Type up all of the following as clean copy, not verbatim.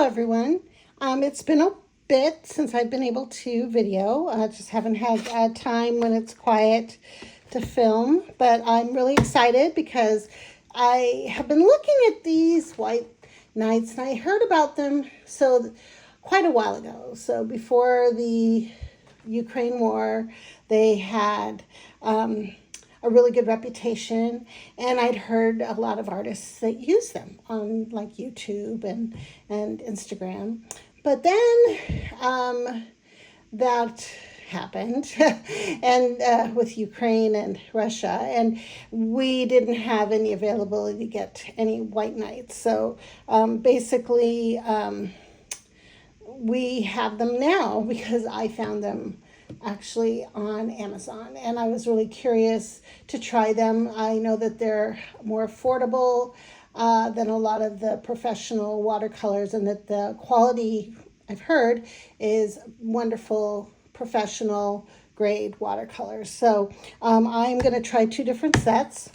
everyone. It's been a bit since I've been able to video. I just haven't had time when it's quiet to film, but I'm really excited because I have been looking at these white knights and I heard about them quite a while ago. So before the Ukraine war, they had a really good reputation, and I'd heard a lot of artists that use them on like YouTube and Instagram. But then that happened and with Ukraine and Russia, and we didn't have any availability to get any white knights. So basically we have them now because I found them actually on Amazon, and I was really curious to try them. I know that they're more affordable than a lot of the professional watercolors, and that the quality, I've heard, is wonderful professional grade watercolors. So I'm going to try two different sets.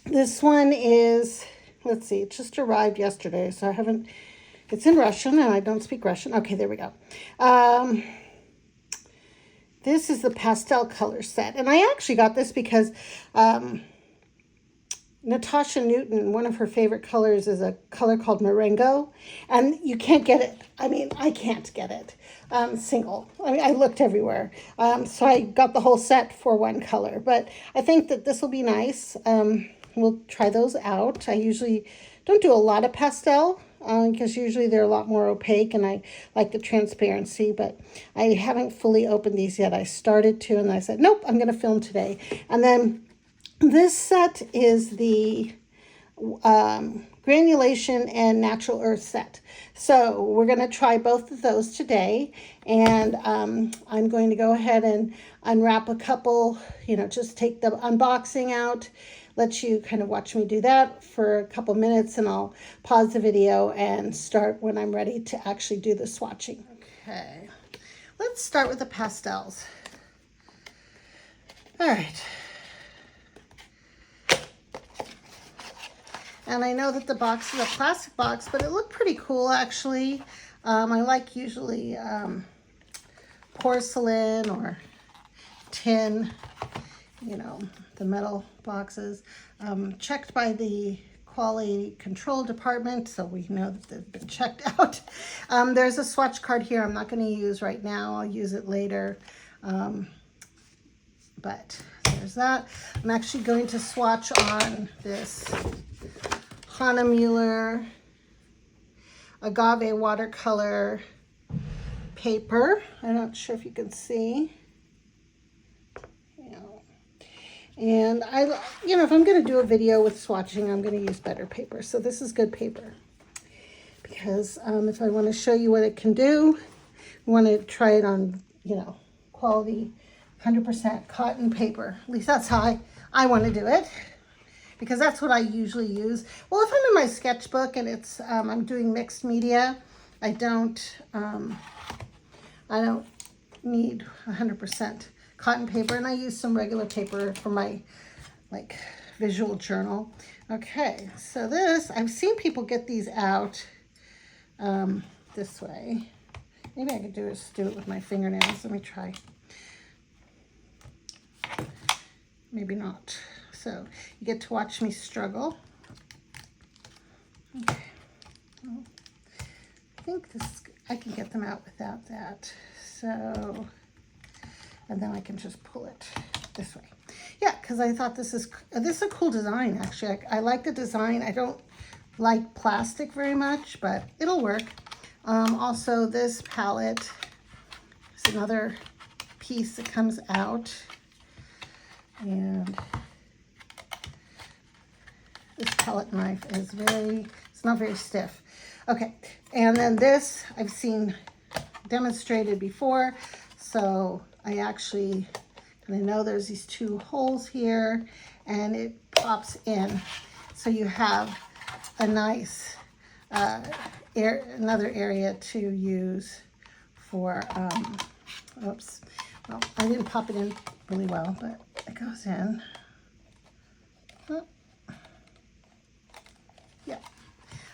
This one is, let's see, it just arrived yesterday, so I haven't, it's in Russian and I don't speak Russian. Okay, there we go. This is the pastel color set. And I actually got this because Natasha Newton, one of her favorite colors is a color called Marengo. And you can't get it. I mean, I can't get it single. I mean, I looked everywhere. So I got the whole set for one color. But I think that this will be nice. We'll try those out. I usually don't do a lot of pastel, because usually they're a lot more opaque and I like the transparency, but I haven't fully opened these yet. I started to, and I said, nope, I'm going to film today. And then this set is the granulation and natural earth set. So we're going to try both of those today, and I'm going to go ahead and unwrap a couple, just take the unboxing out, let you kind of watch me do that for a couple minutes, and I'll pause the video and start when I'm ready to actually do the swatching. Okay, let's start with the pastels. All right. And I know that the box is a plastic box, but it looked pretty cool actually. I like usually porcelain or tin, the metal boxes, checked by the quality control department, so we know that they've been checked out. There's a swatch card here I'm not going to use right now. I'll use it later. But there's that. I'm actually going to swatch on this Hannah Mueller agave watercolor paper. I'm not sure if you can see. And if I'm going to do a video with swatching, I'm going to use better paper. So this is good paper, because if I want to show you what it can do, I want to try it on, quality 100% cotton paper. At least that's how I want to do it, because that's what I usually use. Well, if I'm in my sketchbook and it's I'm doing mixed media, I don't need 100% cotton paper, and I use some regular paper for my visual journal. Okay, so this, I've seen people get these out this way. Maybe I could do it with my fingernails. Let me try. Maybe not. So you get to watch me struggle. Okay. Well, I think I can get them out without that. So, and then I can just pull it this way. Yeah, because I thought this is a cool design, actually. I like the design. I don't like plastic very much, but it'll work. Also, this palette is another piece that comes out. And this palette knife is it's not very stiff. Okay, and then this I've seen demonstrated before, so I actually kind of know there's these two holes here, and it pops in, so you have a nice another area to use for oops, well, I didn't pop it in really well, but it goes in. Yeah.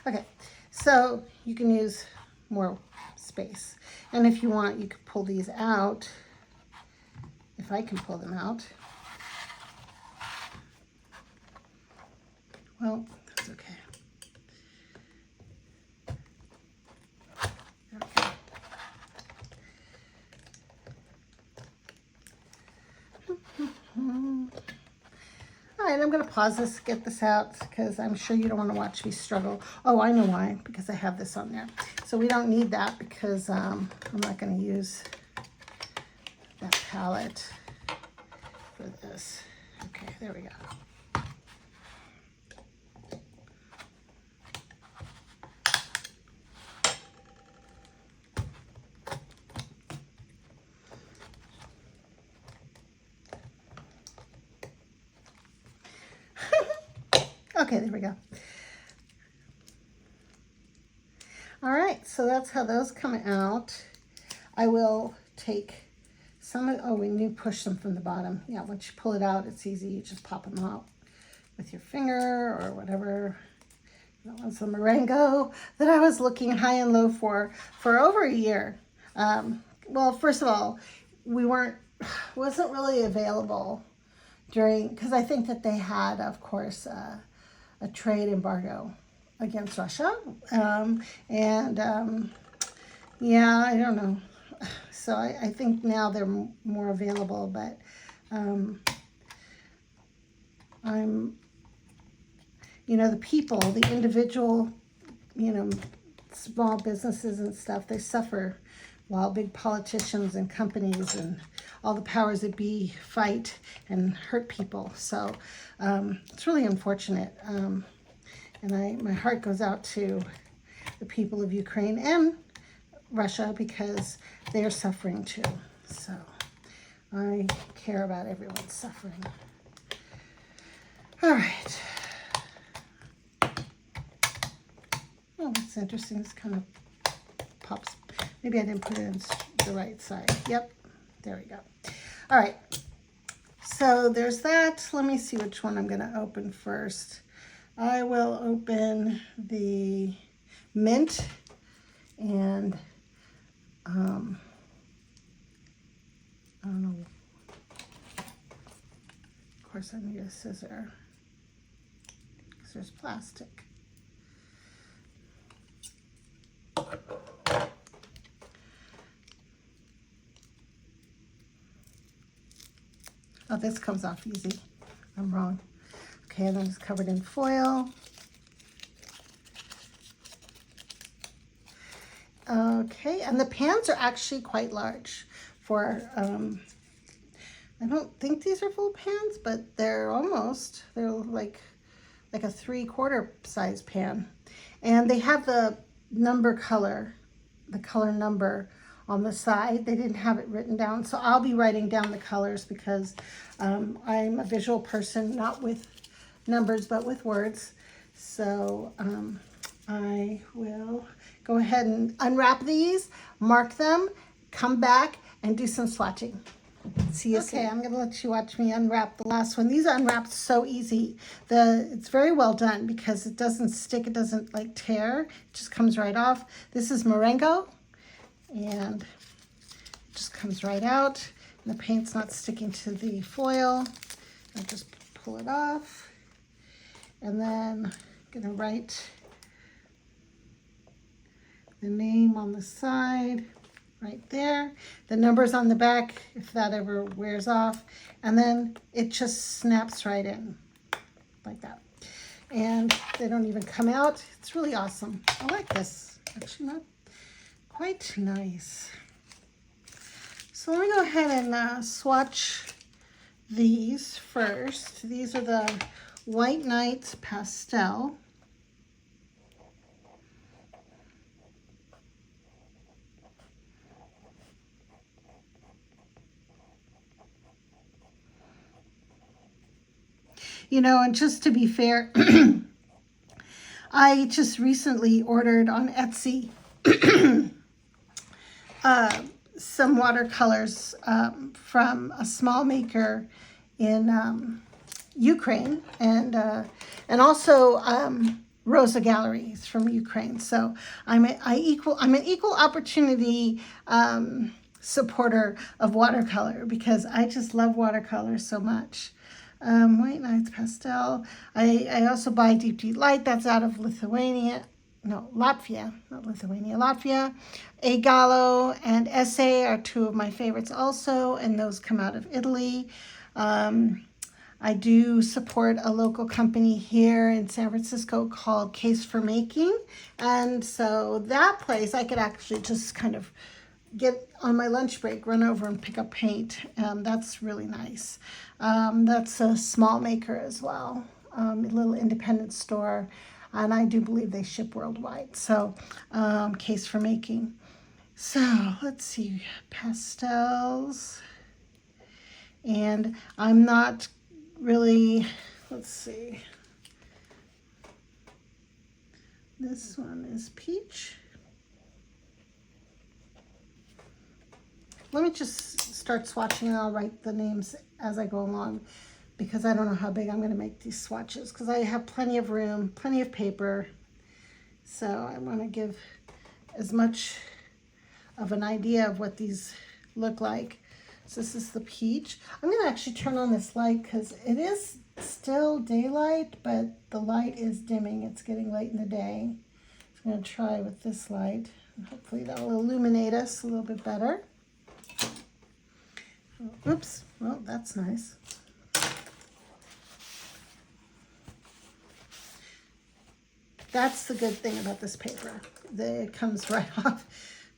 Okay, so you can use more space. And if you want, you could pull these out, if I can pull them out. Well, that's okay. There we go. All right, I'm going to pause this, get this out, because I'm sure you don't want to watch me struggle. Oh, I know why, because I have this on there. So we don't need that because I'm not going to use that palette for this. Okay, there we go. Okay, there we go. All right, so that's how those come out. I will take some of, oh, we need to push them from the bottom. Yeah, once you pull it out, it's easy. You just pop them out with your finger or whatever. That was the Marengo that I was looking high and low for over a year. Well, first of all, wasn't really available during, because I think that they had, of course, a trade embargo against Russia. Yeah, I don't know. So I think now they're more available, but the people, the individual, small businesses and stuff, they suffer while big politicians and companies and all the powers that be fight and hurt people. So it's really unfortunate. And my heart goes out to the people of Ukraine and Russia because they're suffering too. So I care about everyone's suffering. All right. Oh, that's interesting. This kind of pops. Maybe I didn't put it in the right side. Yep, there we go. All right, so there's that. Let me see which one I'm going to open first. I will open the mint, and I don't know. Of course, I need a scissor because there's plastic. Oh, this comes off easy. I'm wrong. Okay, and then it's covered in foil. Okay, and the pans are actually quite large for, I don't think these are full pans, but they're like a 3/4 size pan. And they have the color number on the side. They didn't have it written down, so I'll be writing down the colors because I'm a visual person, not with numbers but with words. So I will go ahead and unwrap these, mark them, come back and do some swatching. See you soon. Okay, I'm going to let you watch me unwrap the last one. These are unwrapped so easy. It's very well done because it doesn't stick, it doesn't like tear, it just comes right off. This is Marengo, and it just comes right out. And the paint's not sticking to the foil. I just pull it off, and then I'm going to write the name on the side right there, the numbers on the back if that ever wears off, and then it just snaps right in like that, and they don't even come out. It's really awesome. I like this. Actually, not quite nice. So let me go ahead and swatch these first. These are the White Nights Pastel. And just to be fair, I just recently ordered on Etsy some watercolors from a small maker in Ukraine, and also Rosa Gallery. He's from Ukraine. So I'm an equal opportunity supporter of watercolor because I just love watercolor so much. White Nights Pastel. I also buy Deep Deep Light. That's out of Lithuania. No, Latvia, not Lithuania, Latvia. A Gallo and Essay are two of my favorites also, and those come out of Italy. I do support a local company here in San Francisco called Case for Making. And so that place, I could actually just kind of get on my lunch break, run over and pick up paint. That's really nice. That's a small maker as well, a little independent store. And I do believe they ship worldwide. So Case for Making. So let's see, pastels. And I'm not really, let's see. This one is peach. Let me just start swatching and I'll write the names as I go along because I don't know how big I'm going to make these swatches because I have plenty of room, plenty of paper. So I want to give as much of an idea of what these look like. So this is the peach. I'm going to actually turn on this light because it is still daylight, but the light is dimming. It's getting late in the day. So I'm going to try with this light. And hopefully that will illuminate us a little bit better. Oops. Well, that's nice. That's the good thing about this paper. It comes right off.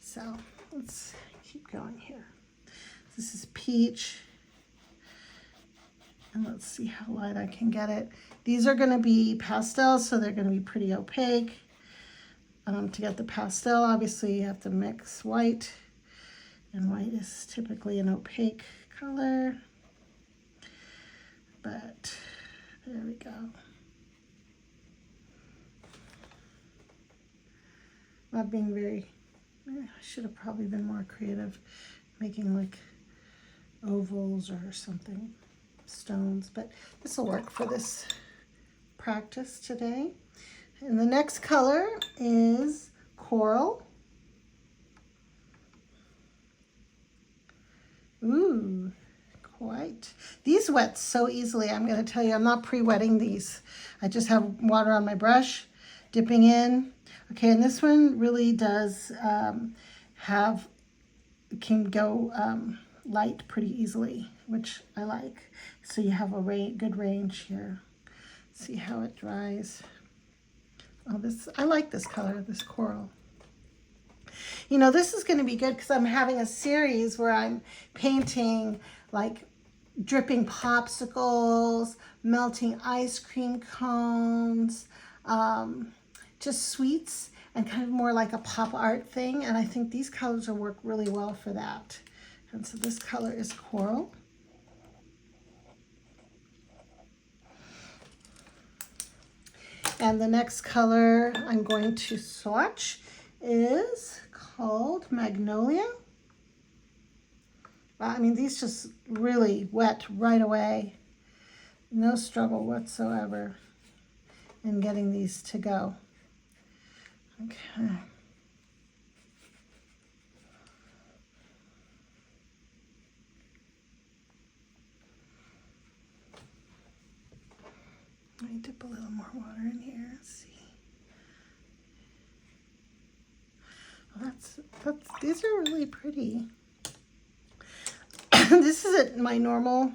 So let's keep going here. This is peach. And let's see how light I can get it. These are going to be pastels, so they're going to be pretty opaque. To get the pastel, obviously you have to mix white. And white is typically an opaque color. But there we go. Not being very, I should have probably been more creative, making like ovals or something, stones, but this will work for this practice today. And the next color is Coral. Ooh, quite. These wet so easily. I'm going to tell you, I'm not pre-wetting these. I just have water on my brush, dipping in. Okay, and this one really does can go light pretty easily, which I like. So you have a good range here. See how it dries. Oh, I like this color, this coral. You know, this is going to be good because I'm having a series where I'm painting like dripping popsicles, melting ice cream cones, just sweets, and kind of more like a pop art thing. And I think these colors will work really well for that. And so this color is Coral. And the next color I'm going to swatch is called Magnolia. I mean, these just really wet right away. No struggle whatsoever in getting these to go. Okay. Let me dip a little more water in here. Let's see. Well, these are really pretty. This isn't my normal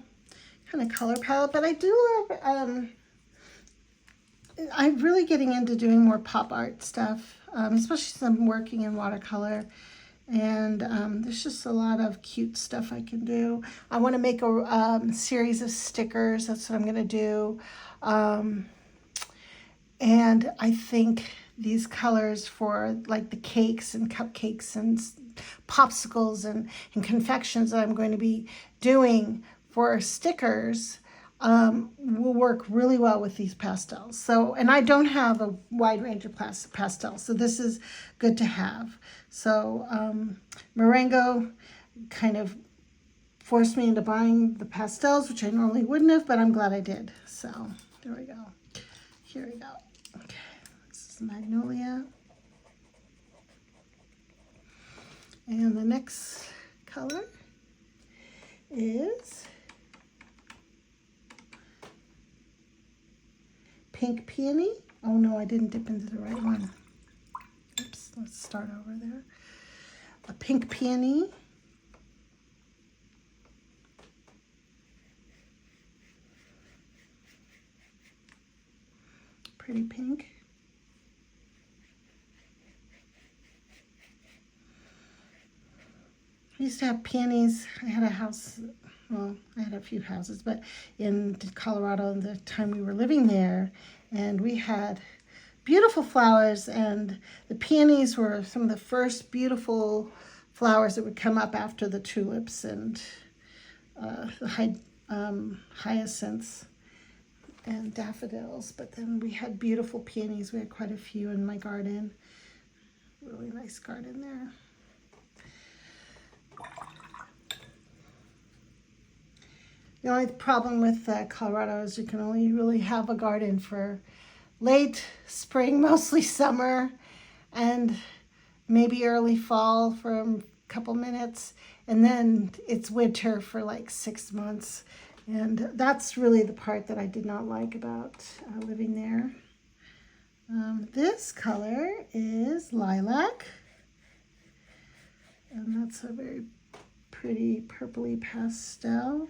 kind of color palette, but I do love, I'm really getting into doing more pop art stuff, especially since I'm working in watercolor. And there's just a lot of cute stuff I can do. I want to make a series of stickers. That's what I'm going to do. And I think these colors for like the cakes and cupcakes and popsicles and confections that I'm going to be doing for stickers will work really well with these pastels. So, and I don't have a wide range of pastels, so this is good to have. So Marengo kind of forced me into buying the pastels, which I normally wouldn't have, but I'm glad I did. So there we go. Here we go. Okay, That's Magnolia. And the next color is Pink Peony. Oh no, I didn't dip into the right one. Oops, let's start over there. A Pink Peony. Pretty pink. I used to have peonies. I had a house, well, I had a few houses, but in Colorado, the time we were living there, and we had beautiful flowers, and the peonies were some of the first beautiful flowers that would come up after the tulips and the hyacinths and daffodils. But then we had beautiful peonies. We had quite a few in my garden. Really nice garden there. The only problem with Colorado is you can only really have a garden for late spring, mostly summer, and maybe early fall for a couple minutes, and then it's winter for like 6 months. And that's really the part that I did not like about living there. This color is Lilac, and that's a very pretty purpley pastel.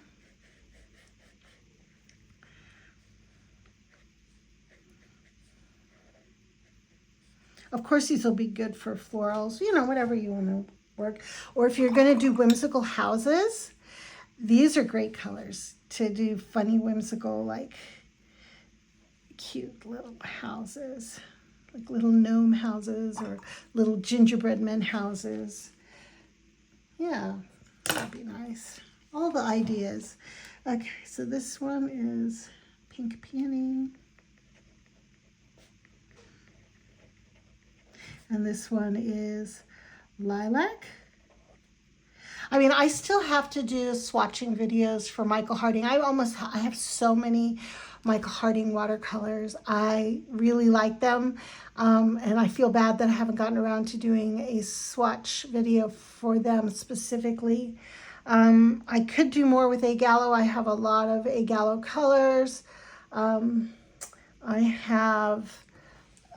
Of course, these will be good for florals, you know, whatever you want to work. Or if you're going to do whimsical houses, these are great colors to do funny, whimsical, like cute little houses, like little gnome houses or little gingerbread men houses. Yeah, that'd be nice. All the ideas. Okay, so this one is Pink Peony. And this one is Lilac. I mean, I still have to do swatching videos for Michael Harding. I have so many Michael Harding watercolors. I really like them. And I feel bad that I haven't gotten around to doing a swatch video for them specifically. I could do more with A Gallo. I have a lot of A Gallo colors. I have,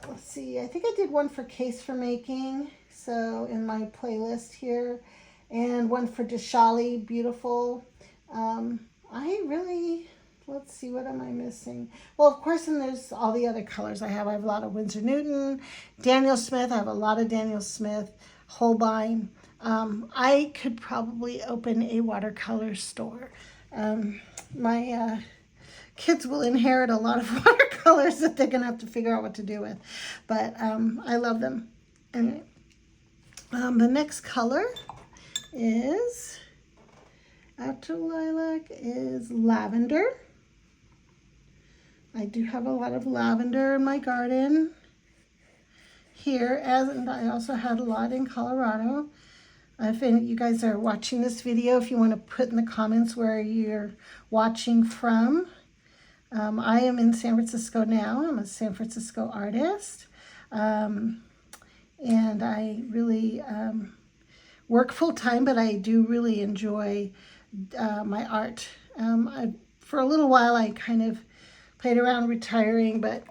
let's see, I think I did one for Case for Making, so in my playlist here, and one for Deshali, beautiful. Let's see, what am I missing? Well, of course, and there's all the other colors I have. I have a lot of Winsor Newton, Daniel Smith. I have a lot of Daniel Smith, Holbein. I could probably open a watercolor store. My kids will inherit a lot of watercolors that they're going to have to figure out what to do with. But I love them. Anyway, the next color is, after lilac, is lavender. I do have a lot of lavender in my garden here, and I also had a lot in Colorado. If you guys are watching this video, if you want to put in the comments where you're watching from. I am in San Francisco now. I'm a San Francisco artist. And I really work full-time, but I do really enjoy my art. For a little while, I kind of played around retiring, but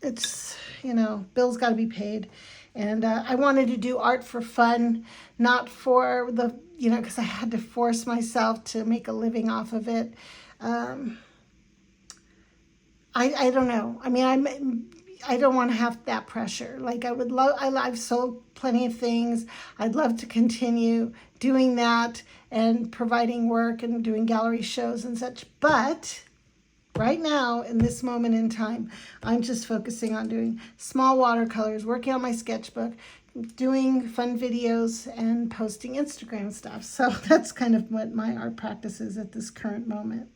it's, you know, bills got to be paid. And I wanted to do art for fun, not for the, you know, because I had to force myself to make a living off of it. I don't know. I mean, I don't want to have that pressure. Like I've sold plenty of things. I'd love to continue doing that and providing work and doing gallery shows and such. But right now, in this moment in time, I'm just focusing on doing small watercolors, working on my sketchbook, doing fun videos, and posting Instagram stuff. So that's kind of what my art practice is at this current moment.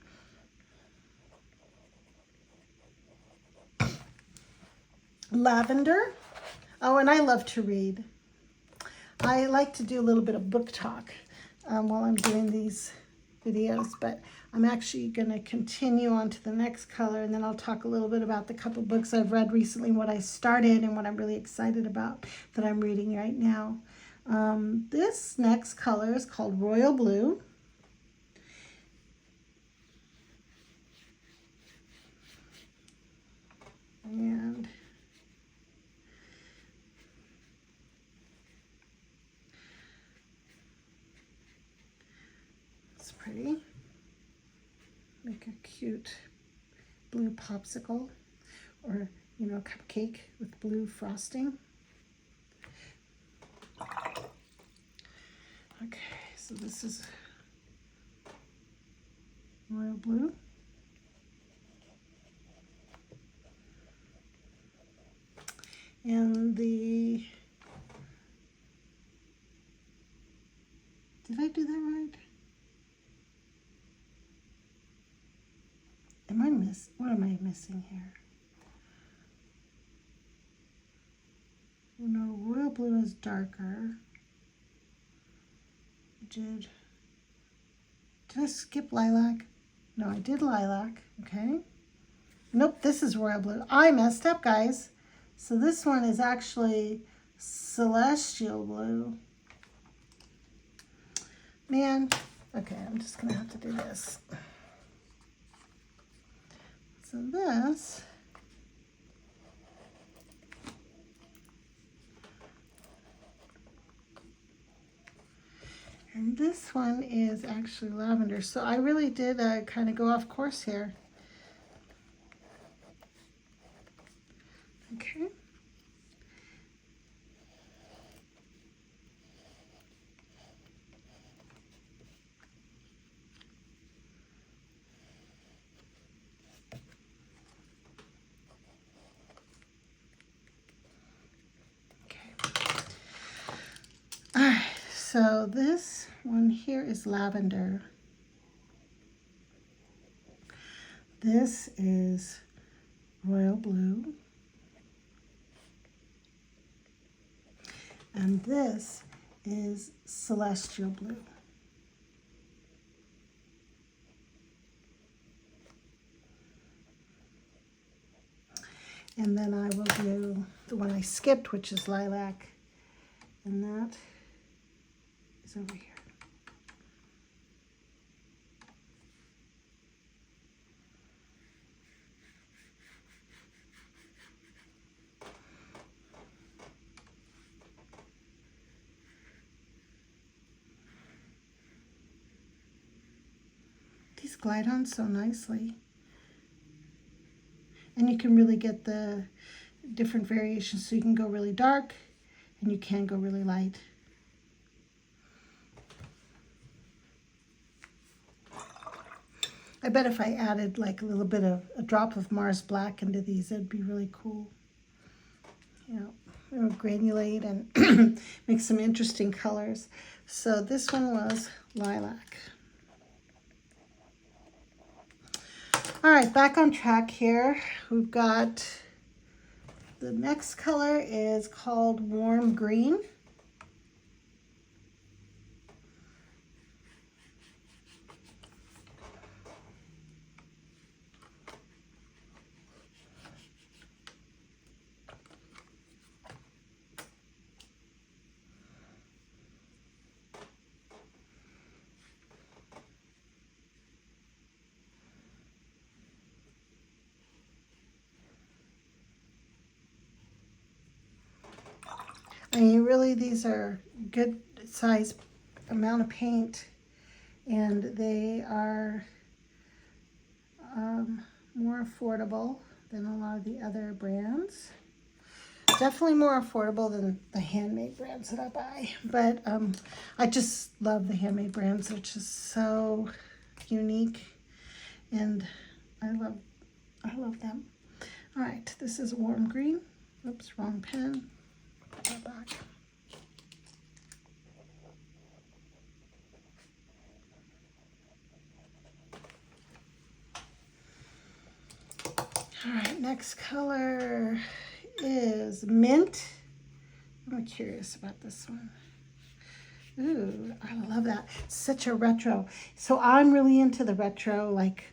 Lavender. Oh, and I love to read. I like to do a little bit of book talk while I'm doing these videos, but I'm actually going to continue on to the next color, and then I'll talk a little bit about the couple books I've read recently, what I started and what I'm really excited about that I'm reading right now. This next color is called Royal Blue. And it's pretty. Make a cute blue popsicle, or, you know, cupcake with blue frosting. Okay, so this is Royal Blue. And did I do that right? What am I missing here? Oh no, Royal Blue is darker. Did I skip Lilac? No, I did Lilac, okay. Nope, this is Royal Blue. I messed up, guys. So this one is actually Celestial Blue. Man, okay, I'm just gonna have to do this. So this and this one is actually lavender. So I really did kind of go off course here. Okay. All right, so this one here is lavender. This is Royal Blue. And this is Celestial Blue. And then I will do the one I skipped, which is Lilac. And that is over here. These glide on so nicely. And you can really get the different variations. So you can go really dark and you can go really light. I bet if I added like a little bit of a drop of Mars Black into these, it'd be really cool. You know, it would granulate and make some interesting colors. So this one was Lilac. All right, back on track here. We've got the next color is called Warm Green. I mean, really, these are good size amount of paint, and they are more affordable than a lot of the other brands. Definitely more affordable than the handmade brands that I buy, but I just love the handmade brands. They're just so unique, and I love them. All right, this is Warm Green. Oops, wrong pen. Put that back. All right, next color is Mint. I'm curious about this one. Ooh, I love that. Such a retro. So I'm really into the retro, like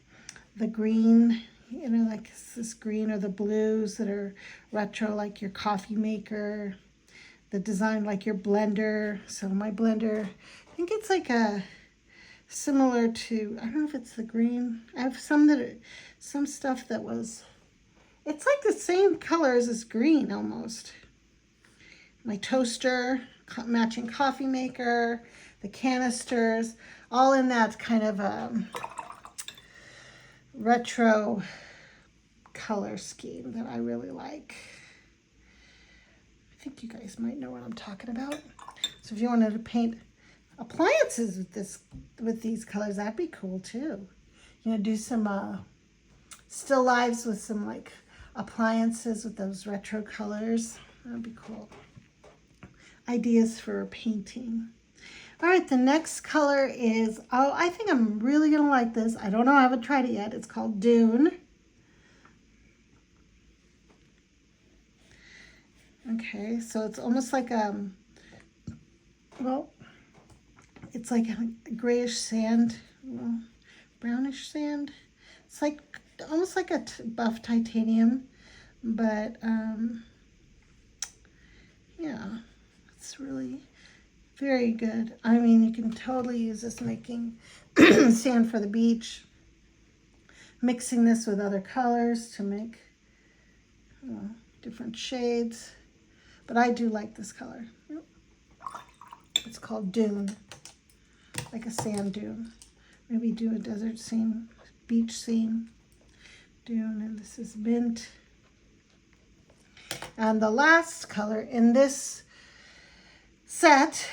the green, you know, like this green or the blues that are retro, like your coffee maker, the design like your blender. So my blender, I think it's like a similar to, I don't know if it's the green. I have some that are, some stuff that was, it's like the same color as this green almost. My toaster, matching coffee maker, the canisters, all in that kind of retro color scheme that I really like. I think you guys might know what I'm talking about. So if you wanted to paint appliances with these colors, that'd be cool too. You know, do some still lives with some like appliances with those retro colors. That'd be cool. Ideas for painting. All right, the next color is, oh, I think I'm really gonna like this. I don't know, I haven't tried it yet. It's called Dune. Okay, so it's almost like well, it's like a grayish sand, well, brownish sand. It's like almost like a buff titanium, but yeah, it's really very good. I mean, you can totally use this making sand for the beach, mixing this with other colors to make different shades. But I do like this color. It's called Dune, like a sand dune. Maybe do a desert scene, beach scene. Dune, and this is mint. And the last color in this set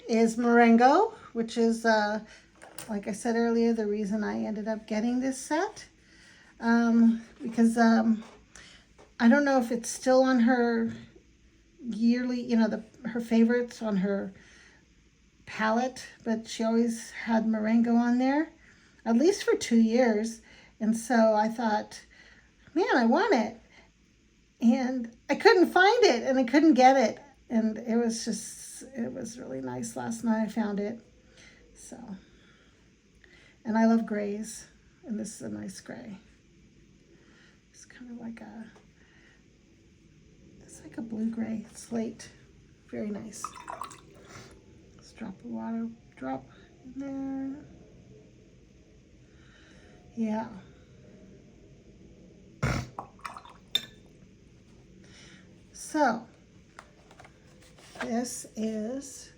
is Marengo, which is, like I said earlier, the reason I ended up getting this set. Because I don't know if it's still on her yearly, you know, her favorites on her palette, but she always had Marengo on there, at least for 2 years. And so I thought, man, I want it. And I couldn't find it, and I couldn't get it. And it was really nice last night I found it. So, and I love grays, and this is a nice gray. It's kind of like it's like a blue-gray slate. Very nice. Let's drop a water drop in there. Yeah. So, this is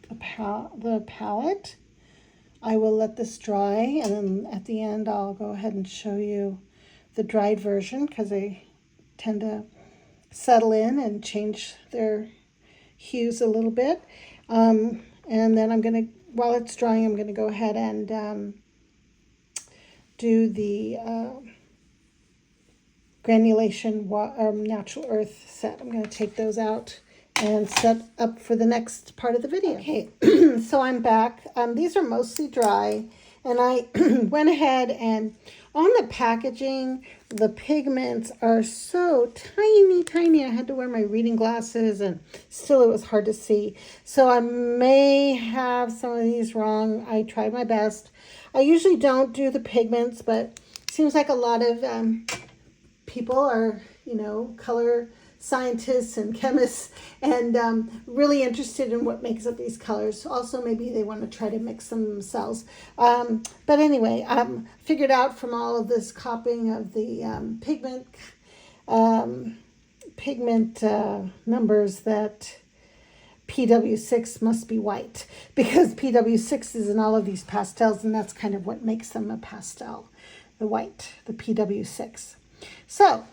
the palette. I will let this dry, and then at the end I'll go ahead and show you the dried version, because they tend to settle in and change their hues a little bit. And then I'm going to, while it's drying, I'm going to go ahead and do the granulation natural earth set. I'm going to take those out and set up for the next part of the video. Okay, so I'm back. These are mostly dry, and I went ahead and on the packaging, the pigments are so tiny, tiny. I had to wear my reading glasses, and still it was hard to see. So I may have some of these wrong. I tried my best. I usually don't do the pigments, but it seems like a lot of people are, you know, color scientists and chemists, and really interested in what makes up these colors. Also, maybe they want to try to mix them themselves. But anyway, figured out from all of this copying of the pigment numbers that PW6 must be white, because PW6 is in all of these pastels, and that's kind of what makes them a pastel, the white, the PW6. So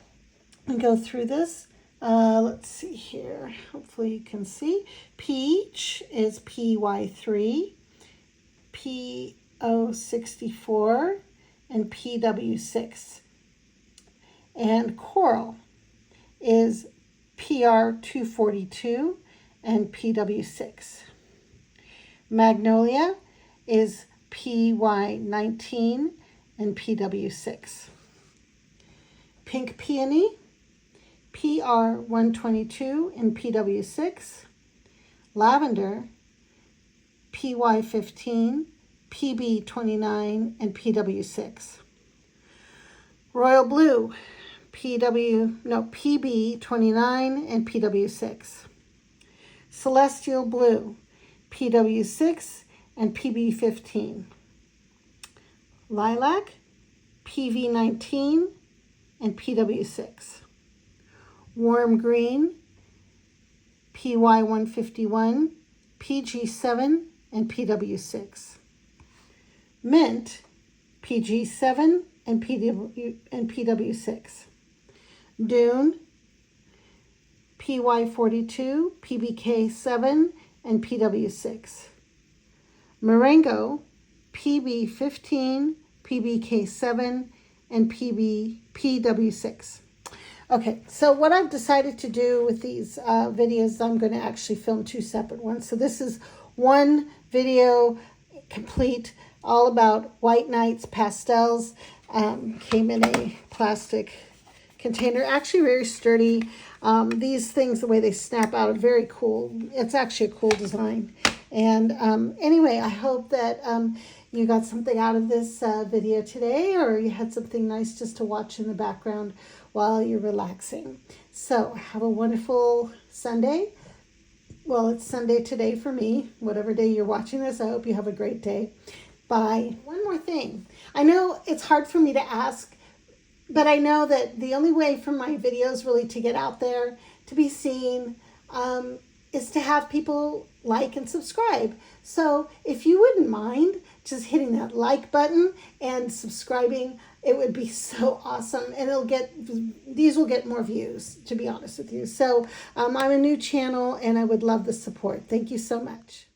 I go through this. Let's see here. Hopefully you can see. Peach is PY3, PO64, and PW6. And Coral is PR242 and PW6. Magnolia is PY19 and PW6. Pink Peony, PR122 and PW6. Lavender, PY15, PB29, and PW6. Royal Blue, PB29 and PW6. Celestial Blue, PW6 and PB15. Lilac, PV19 and PW6. Warm Green, PY151, PG7 and PW6. Mint, PG7 and PW6. Dune, PY42, PBK7 and PW6. Marengo, PB15, PBK7 and PW6. Okay, so what I've decided to do with these videos, I'm going to actually film two separate ones. So this is one video complete, all about White Nights pastels. Came in a plastic container, actually very sturdy. These things, the way they snap out, are very cool. It's actually a cool design. And anyway, I hope that you got something out of this video today, or you had something nice just to watch in the background while you're relaxing. So have a wonderful Sunday. Well, it's Sunday today for me. Whatever day you're watching this, I hope you have a great day. Bye. One more thing. I know it's hard for me to ask, but I know that the only way for my videos really to get out there, to be seen, is to have people like and subscribe. So if you wouldn't mind just hitting that like button and subscribing, it would be so awesome. And these will get more views, to be honest with you. So I'm a new channel and I would love the support. Thank you so much.